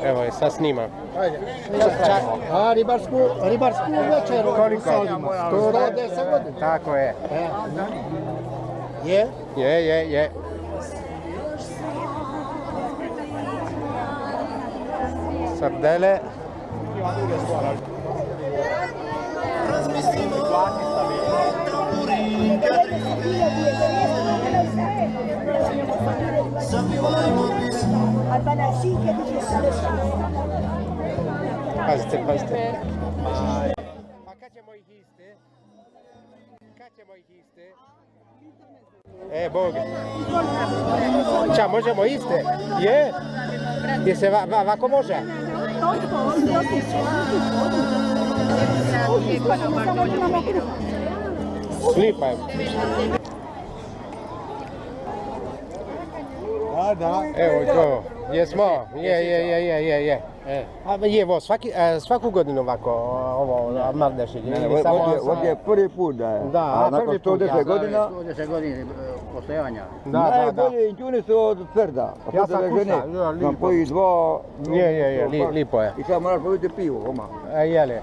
Evo je, sad snimam. A ribarsku večeru u Solima. 110 godina. Tako je. Je? Je. Sardele. Pazite. Pa kad ćemo ih iste? Bog. Ča, možemo iste? Je? Je se ovako može? Slipa je. Da. Evo to, jesmo, je. A je svaku godinu ovako, ovo Mardešić. Ovdje je prvi put da je. Da, nakon 110 godina. 110 godina postojanja. Najbolje inđune su od tvrda. Ja sam kušao, lipo. Sam poji dva. Je, lipo je. I sad moraš pojiti pivo, oma. Jeli.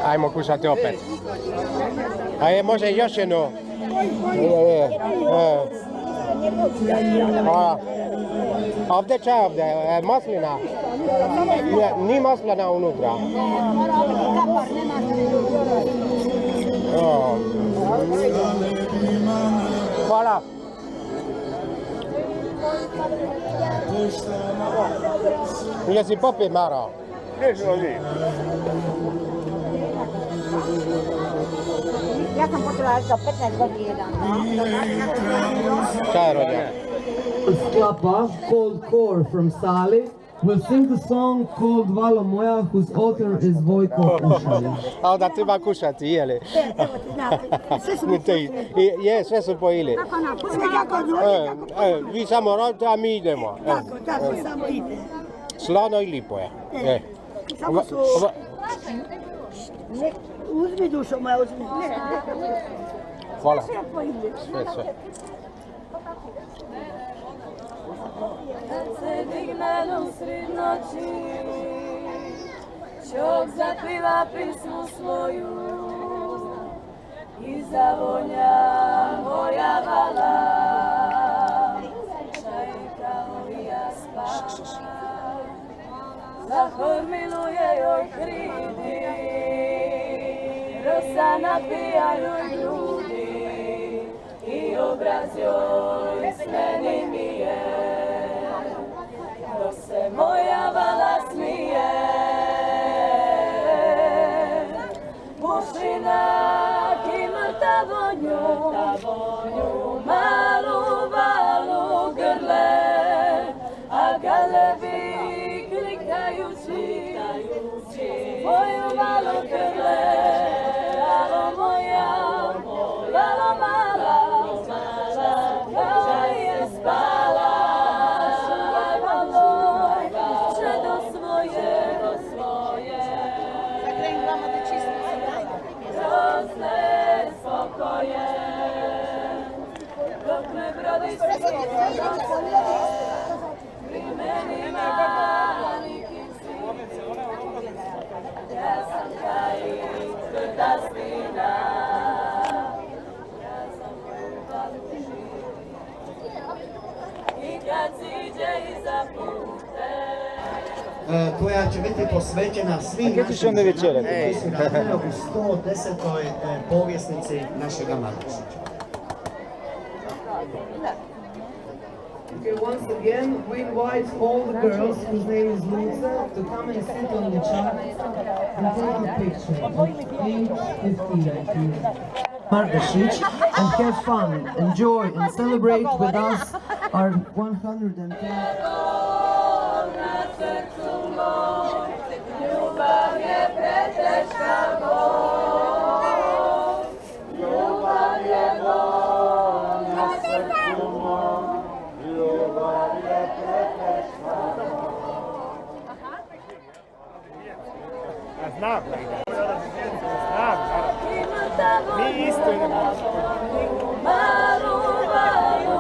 Ajmo kušati opet. Može još jedno. Ovdje čaj ovdje, maslina. Nije maslina unutra. Hvala. Jesi popit, Maro? Nećemo mi. Ja sam počela za 15 godina. Šta je rođe? Sklapa, called Kor from Sali, will sing the song called Valo Moja, whose author is Vojko Ušalj. A onda treba kušati, jeli? Evo ti znate, sve su mi Je, sve su pojili. Kako Vi samo rodite, a mi idemo. Tako, samo ide. Slano i lipo je. Samo su... Uzmi dušo moja, uzmi. Hvala. Sve pojide. Sve. Kad se digne usred noći, čovjek zapiva pismu svoju i zavonja moja vala, čajka ovija spava, zahormiluje joj hridi, rosa napija joj grudi i obraz joj smeni mi je. Se moja vala smije, mušinak ima tavonju, malu valu grle, a galebi klikajući, moju malu grle, alo moja, alo mala, kada je spala. koja će biti posvećena svim našim u 110. povjesnici našega Mardešića. Okay, once again, we invite all the girls whose name is Lisa to come and sit on the chair and take a picture at age 15, please. Mardešić, and have fun, enjoy and celebrate with us our 110th. Ljubav je preteška bol, ljubav je bol na srcu mom, ljubav je preteška bol. Znam. Mi isto idemo. Malu, malu,